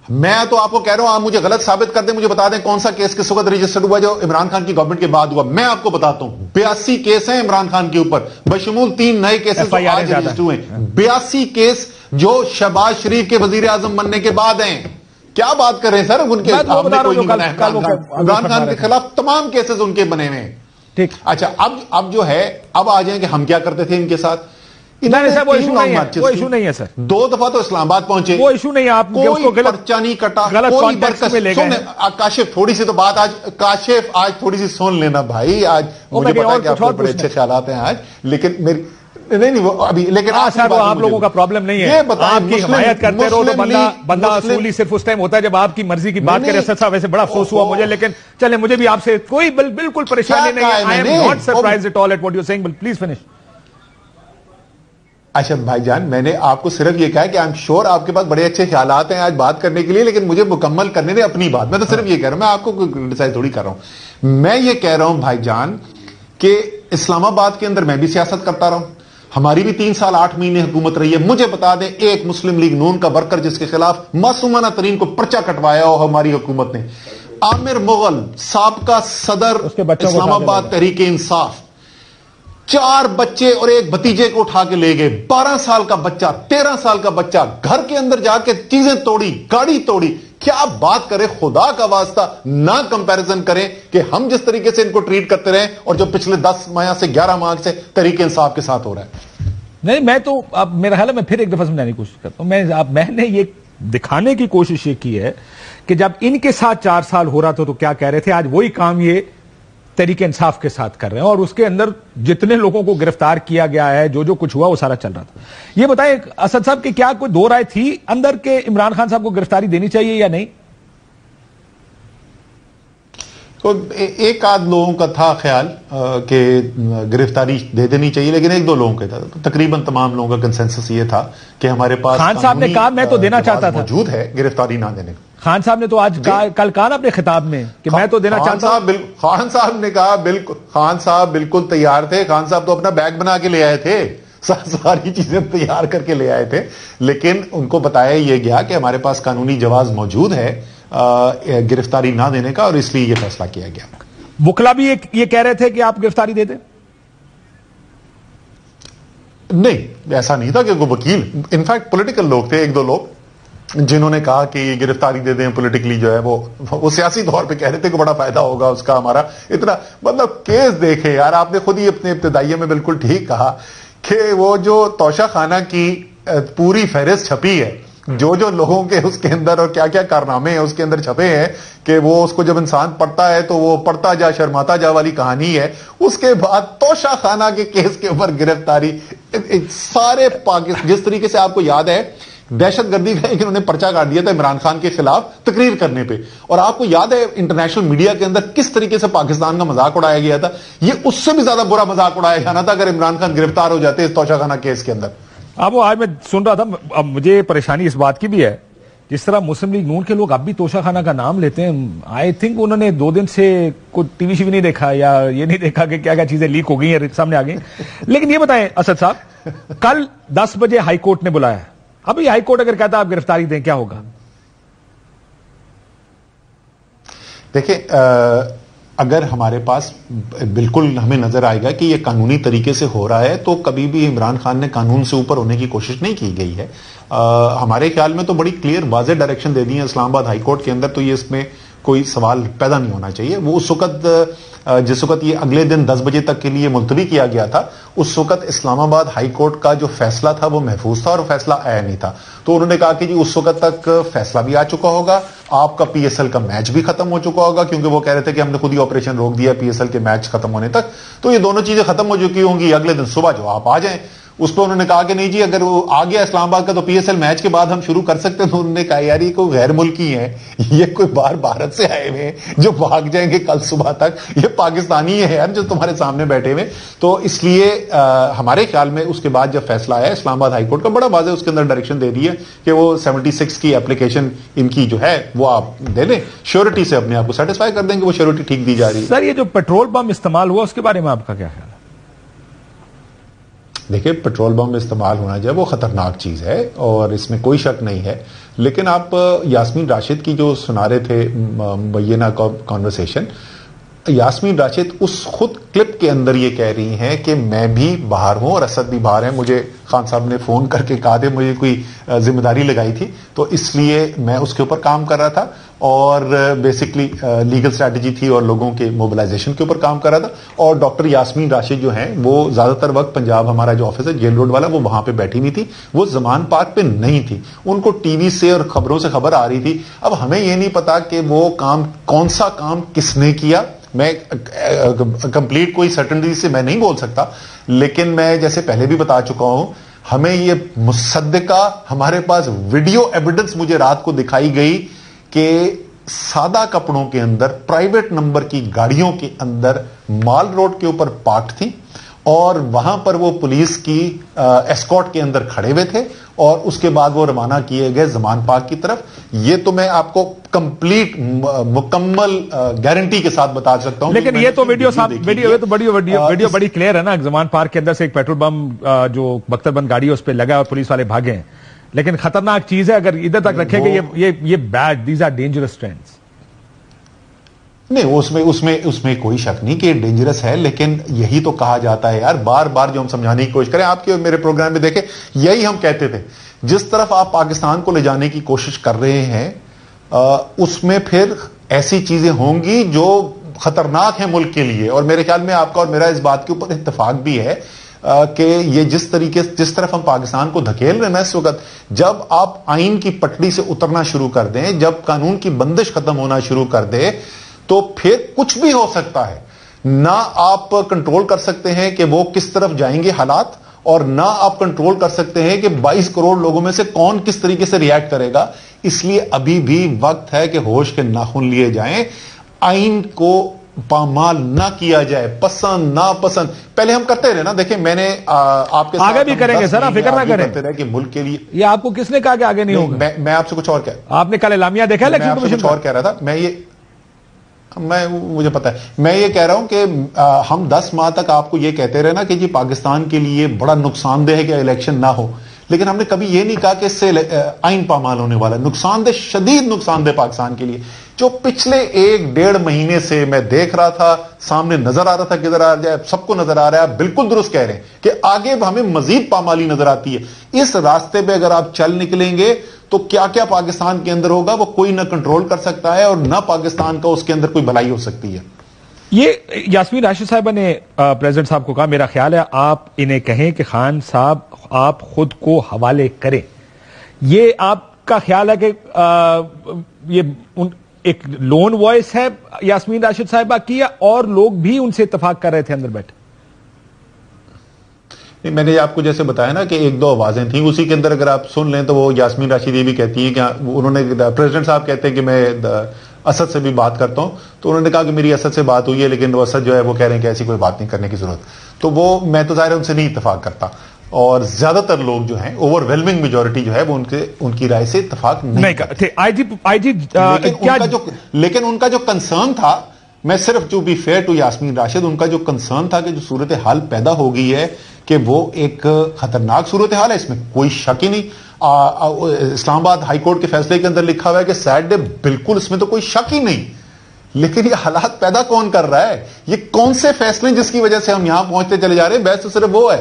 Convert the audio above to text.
میں تو آپ کو کہہ رہا ہوں، آپ مجھے غلط ثابت کر دیں، مجھے بتا دیں کون سا کیس کس وقت رجسٹرڈ ہوا جو عمران خان کی گورنمنٹ کے بعد ہوا. میں آپ کو بتاتا ہوں 82 کیس ہیں عمران خان کے اوپر، بشمول 3 نئے کیسز آج رجسٹر ہوئے ہیں. 82 کیس جو شہباز شریف کے وزیر اعظم بننے کے بعد ہیں. کیا بات کر رہے ہیں سر؟ ان کے عمران خان کے خلاف تمام کیسز ان کے بنے ہوئے ہیں. ٹھیک. اچھا اب جو ہے اب آ جائیں کہ ہم کیا کرتے تھے ان کے ساتھ. وہ ایشو نہیں ہے سر. 2 دفعہ تو اسلام آباد پہنچے، وہ ایشو نہیں ہے. آپ کوئی پرچہ نہیں کٹا، کوئی برکت. کاشف تھوڑی سی تو بات کاشف آج تھوڑی سی سن لینا بھائی. آج مجھے پتا ہے کہ آپ کو بڑے اچھے خیالات ہیں آج، لیکن میری نہیں وہ ابھی، لیکن آپ لوگوں کا پرابلم نہیں ہے. آپ کی حمایت کرتے رہو تو بندہ اصولی صرف اس ٹائم ہوتا ہے جب آپ کی مرضی کی بات کرے. اسد صاحب ویسے بڑا افسوس ہوا مجھے، لیکن چلے مجھے بھی آپ سے کوئی بالکل پریشانی نہیں ہے. I am not surprised at all at what you're saying, but please finish. اچھا بھائی جان، میں نے آپ کو صرف یہ کہا کہ آئی ایم شیور آپ کے پاس بڑے اچھے خیالات ہیں آج بات کرنے کے لیے، لیکن مجھے مکمل کرنے دیں اپنی بات. میں تو صرف یہ کہہ رہا ہوں، میں آپ کو ڈیسائڈ تھوڑی کر رہا ہوں. میں یہ کہہ رہا ہوں بھائی جان کہ اسلام آباد کے اندر میں بھی سیاست کرتا رہا ہوں. ہماری بھی 3 سال 8 مہینے حکومت رہی ہے. مجھے بتا دیں ایک مسلم لیگ نون کا ورکر جس کے خلاف معصومانہ ترین کو پرچہ کٹوایا ہو ہماری حکومت نے. عامر مغل سابقہ صدر اسلام آباد تحریک انصاف، 4 بچے اور ایک بھتیجے کو اٹھا کے لے گئے. 12 سال کا بچہ، 13 سال کا بچہ، گھر کے اندر جا کے چیزیں توڑی، گاڑی توڑی. کیا بات کریں، خدا کا واسطہ نہ کمپیریزن کریں کہ ہم جس طریقے سے ان کو ٹریٹ کرتے رہے اور جو پچھلے 10 ماہ سے 11 ماہ سے تحریک انصاف کے ساتھ ہو رہا ہے. نہیں، میں تو اب میرا خیال ہے میں پھر ایک دفعہ سمجھانے کی کوشش کرتا ہوں. میں نے یہ دکھانے کی کوشش یہ کی ہے کہ جب ان کے ساتھ 4 سال ہو رہا تھا تو کیا کہہ رہے تھے، آج وہی کام یہ تحریک انصاف کے ساتھ کر رہے ہیں، اور اس کے اندر جتنے لوگوں کو گرفتار کیا گیا ہے، جو کچھ ہوا وہ سارا چل رہا تھا. یہ بتائیں اسد صاحب کہ کیا کوئی دو رائے تھی اندر کہ عمران خان صاحب کو گرفتاری دینی چاہیے یا نہیں؟ تو ایک آدھ لوگوں کا تھا خیال کہ گرفتاری دے دینی چاہیے، لیکن 1-2 لوگوں کا تھا. تقریباً تمام لوگوں کا کنسنسس یہ تھا کہ ہمارے پاس خان صاحب نے کہا میں تو دینا چاہتا تھا، موجود ہے گرفتاری نہ دینے کا. خان صاحب نے تو آج کل کہا نا اپنے خطاب میں کہ میں تو دینا چاہتا ہوں. خان صاحب نے کہا بالکل، خان صاحب بالکل تیار تھے. خان صاحب تو اپنا بیگ بنا کے لے آئے تھے، ساری چیزیں تیار کر کے لے آئے تھے، لیکن ان کو بتایا یہ گیا کہ ہمارے پاس قانونی جواز موجود ہے گرفتاری نہ دینے کا، اور اس لیے یہ فیصلہ کیا گیا. وکلا بھی یہ کہہ رہے تھے کہ آپ گرفتاری دے دیں؟ نہیں، ایسا نہیں تھا کہ وہ وکیل، انفیکٹ پولیٹیکل لوگ تھے 1-2 لوگ جنہوں نے کہا کہ یہ گرفتاری دے دیں. پولیٹیکلی جو ہے وہ سیاسی طور پہ کہہ رہے تھے کہ بڑا فائدہ ہوگا اس کا ہمارا. اتنا مطلب کیس دیکھے یار، آپ نے خود ہی اپنے ابتدائیے میں بالکل ٹھیک کہا کہ وہ جو توشہ خانہ کی پوری فہرست چھپی ہے، جو لوگوں کے اس کے اندر اور کیا کیا کارنامے ہیں اس کے اندر چھپے ہیں، کہ وہ اس کو جب انسان پڑھتا ہے تو وہ پڑھتا جا شرماتا جا والی کہانی ہے. اس کے بعد توشہ خانہ کے کیس کے اوپر گرفتاری، سارے پاکستان جس طریقے سے آپ کو یاد ہے دہشت گردی کا انہوں نے پرچہ کاٹ دیا تھا عمران خان کے خلاف تقریر کرنے پہ، اور آپ کو یاد ہے انٹرنیشنل میڈیا کے اندر کس طریقے سے پاکستان کا مذاق اڑایا گیا تھا. یہ اس سے بھی زیادہ برا مذاق اڑایا جانا تھا اگر عمران خان گرفتار ہو جاتے اس توشہ خانہ کیس کے اندر. اب وہ آج میں سن رہا تھا، اب مجھے پریشانی اس بات کی بھی ہے جس طرح مسلم لیگ نون کے لوگ اب بھی توشہ خانہ کا نام لیتے ہیں. آئی تھنک انہوں نے 2 دن سے کوئی ٹی وی نہیں دیکھا، یا یہ نہیں دیکھا کہ کیا کیا چیزیں لیک ہو گئی ہیں سامنے آ گئی. لیکن یہ بتائیں اسد صاحب، کل 10 بجے ہائی کورٹ نے بلایا ہے. ابھی ہائی کورٹ اگر کہتا آپ گرفتاری دیں کیا ہوگا؟ دیکھیں اگر ہمارے پاس بالکل ہمیں نظر آئے گا کہ یہ قانونی طریقے سے ہو رہا ہے تو کبھی بھی عمران خان نے قانون سے اوپر ہونے کی کوشش نہیں کی گئی ہے. ہمارے خیال میں تو بڑی کلیئر واضح ڈائریکشن دے دی ہے اسلام آباد ہائی کورٹ کے اندر، تو یہ اس میں کوئی سوال پیدا نہیں ہونا چاہیے. وہ اس وقت جس وقت یہ اگلے دن 10 بجے تک کے لیے ملتوی کیا گیا تھا، اس وقت اسلام آباد ہائی کورٹ کا جو فیصلہ تھا وہ محفوظ تھا اور فیصلہ آیا نہیں تھا. تو انہوں نے کہا کہ جی اس وقت تک فیصلہ بھی آ چکا ہوگا، آپ کا پی ایس ایل کا میچ بھی ختم ہو چکا ہوگا، کیونکہ وہ کہہ رہے تھے کہ ہم نے خود ہی آپریشن روک دیا پی ایس ایل کے میچ ختم ہونے تک. تو یہ دونوں چیزیں ختم ہو چکی ہوں گی، اگلے دن صبح جو آپ آ جائیں. اس پہ انہوں نے کہا کہ نہیں جی اگر وہ آ گیا اسلام آباد کا تو پی ایس ایل میچ کے بعد ہم شروع کر سکتے ہیں. تو انہوں نے کہا یار یہ کوئی غیر ملکی ہیں، یہ کوئی باہر بھارت سے آئے ہوئے ہیں جو بھاگ جائیں گے کل صبح تک، یہ پاکستانی ہے یار جو تمہارے سامنے بیٹھے ہوئے. تو اس لیے ہمارے خیال میں اس کے بعد جب فیصلہ آیا اسلام آباد ہائی کورٹ کا بڑا واضح اس کے اندر ڈائریکشن دے دی ہے کہ وہ 76 کی اپلیکیشن ان کی جو ہے وہ آپ دے دیں، شیورٹی سے اپنے آپ کو سیٹسفائی کر دیں کہ وہ شیورٹی ٹھیک دی جا رہی ہے. سر یہ جو پیٹرول بم استعمال ہوا اس کے بارے میں آپ کا کیا خیال ہے؟ دیکھیں پیٹرول بم استعمال ہونا جو ہے وہ خطرناک چیز ہے اور اس میں کوئی شک نہیں ہے. لیکن آپ یاسمین راشد کی جو سنا رہے تھے مبینہ کانورسیشن، یاسمین راشد اس خود کلپ کے اندر یہ کہہ رہی ہیں کہ میں بھی باہر ہوں اور اسد بھی باہر ہیں، مجھے خان صاحب نے فون کر کے کہا تھا، مجھے کوئی ذمہ داری لگائی تھی تو اس لیے میں اس کے اوپر کام کر رہا تھا، اور بیسکلی لیگل اسٹریٹجی تھی اور لوگوں کے موبلائزیشن کے اوپر کام کر رہا تھا. اور ڈاکٹر یاسمین راشد جو ہیں وہ زیادہ تر وقت پنجاب ہمارا جو آفس ہے جیل روڈ والا، وہ وہاں پہ بیٹھی نہیں تھی، وہ زمان پارک پہ نہیں تھی. ان کو ٹی وی سے اور خبروں سے خبر آ رہی تھی. اب ہمیں یہ نہیں پتا کہ وہ کام کون سا کام کس نے کیا، میں کمپلیٹ کوئی سرٹنٹی سے میں نہیں بول سکتا، لیکن میں جیسے پہلے بھی بتا چکا ہوں، ہمیں یہ مصدقہ ہمارے پاس ویڈیو ایویڈنس مجھے رات کو دکھائی گئی کہ سادہ کپڑوں کے اندر پرائیویٹ نمبر کی گاڑیوں کے اندر مال روڈ کے اوپر پارک تھی، اور وہاں پر وہ پولیس کی ایسکارٹ کے اندر کھڑے ہوئے تھے، اور اس کے بعد وہ روانہ کیے گئے زمان پارک کی طرف. یہ تو میں آپ کو کمپلیٹ مکمل گارنٹی کے ساتھ بتا سکتا ہوں. لیکن یہ تو ویڈیو بڑی کلیئر ہے نا، زمان پارک کے اندر سے ایک پیٹرول بم جو بختر بند گاڑی ہے اس پہ لگا اور پولیس والے بھاگے ہیں. لیکن خطرناک چیز ہے اگر ادھر تک رکھیں گے، یہ bad, these are dangerous trends. نہیں، اس میں کوئی شک نہیں کہ یہ ڈینجرس ہے، لیکن یہی تو کہا جاتا ہے یار، بار بار جو ہم سمجھانے کی کوشش کریں. آپ کے میرے پروگرام میں دیکھیں، یہی ہم کہتے تھے، جس طرف آپ پاکستان کو لے جانے کی کوشش کر رہے ہیں اس میں پھر ایسی چیزیں ہوں گی جو خطرناک ہیں ملک کے لیے. اور میرے خیال میں آپ کا اور میرا اس بات کے اوپر اتفاق بھی ہے کہ یہ جس طرف ہم پاکستان کو دھکیل رہے ہیں اس وقت، جب آپ آئین کی پٹڑی سے اترنا شروع کر دیں، جب قانون کی بندش ختم ہونا شروع کر دے، تو پھر کچھ بھی ہو سکتا ہے. نہ آپ کنٹرول کر سکتے ہیں کہ وہ کس طرف جائیں گے حالات، اور نہ آپ کنٹرول کر سکتے ہیں کہ 22 کروڑ لوگوں میں سے کون کس طریقے سے ریئیکٹ کرے گا. اس لیے ابھی بھی وقت ہے کہ ہوش کے ناخن لیے جائیں، آئین کو پامال نہ کیا جائے، پسند ناپسند پہلے ہم کرتے رہے نا. دیکھیں میں نے آپ کے آگے بھی کریں گے سر، آپ فکر نہ کریں کہ ملک کے لیے یہ آپ کو کس نے کہا کہ آگے نہیں ہوگا. میں آپ سے کچھ اور آپ نے کل اعلامیہ دیکھا الیکشن کمیشن کچھ اور کہہ رہا تھا، مجھے پتا ہے. میں یہ کہہ رہا ہوں کہ ہم 10 ماہ تک آپ کو یہ کہتے رہے نا کہ جی پاکستان کے لیے بڑا نقصان دہ ہے کہ الیکشن نہ ہو، لیکن ہم نے کبھی یہ نہیں کہا کہ اس سے آئین پامال ہونے والا. نقصان دہ، شدید نقصان دہ پاکستان کے لیے. جو پچھلے 1-1.5 مہینے سے میں دیکھ رہا تھا، سامنے نظر آ رہا تھا، کدھر آ جائے، سب کو نظر آ رہا ہے. بالکل درست کہہ رہے ہیں کہ آگے ہمیں مزید پامالی نظر آتی ہے. اس راستے پہ اگر آپ چل نکلیں گے تو کیا کیا پاکستان کے اندر ہوگا وہ کوئی نہ کنٹرول کر سکتا ہے، اور نہ پاکستان کا اس کے اندر کوئی بھلائی ہو سکتی ہے. یہ یاسمین راشد صاحبہ نے پریزیڈنٹ صاحب کو کہا، میرا خیال ہے آپ انہیں کہیں کہ خان صاحب آپ خود کو حوالے کریں. یہ آپ کا خیال ہے کہ یہ ایک لون وائس ہے یاسمین راشد صاحبہ کی، یا اور لوگ بھی ان سے اتفاق کر رہے تھے اندر بیٹھے؟ میں نے آپ کو جیسے بتایا نا کہ 1-2 آوازیں تھیں، اسی کے اندر اگر آپ سن لیں تو وہ یاسمین راشد یہ بھی کہتی ہیں کہ انہوں نے، پریزیڈنٹ صاحب کہتے ہیں کہ میں اسد سے بھی بات کرتا ہوں، تو انہوں نے کہا کہ میری اسد سے بات ہوئی ہے، لیکن وہ اسد جو ہے وہ کہہ رہے ہیں کہ ایسی کوئی بات نہیں کرنے کی ضرورت. تو وہ میں تو ظاہر ہے ان سے نہیں اتفاق کرتا، اور زیادہ تر لوگ جو ہیں، اوور ویلمنگ میجورٹی جو ہے وہ ان کی رائے سے اتفاق نہیں کرتے. لیکن ان کا جو کنسرن تھا، میں صرف to be fair to Yasmin Rashid, ان کا جو کنسرن تھا کہ جو صورتحال پیدا ہو گئی ہے کہ وہ ایک خطرناک صورتحال ہے، اس میں کوئی شک ہی نہیں. اسلام آباد ہائی کورٹ کے فیصلے کے اندر لکھا ہوا ہے کہ سیٹرڈے، بالکل اس میں تو کوئی شک ہی نہیں. لیکن یہ حالات پیدا کون کر رہا ہے؟ یہ کون سے فیصلے جس کی وجہ سے ہم یہاں پہنچتے چلے جا رہے ہیں؟ بحث تو صرف وہ ہے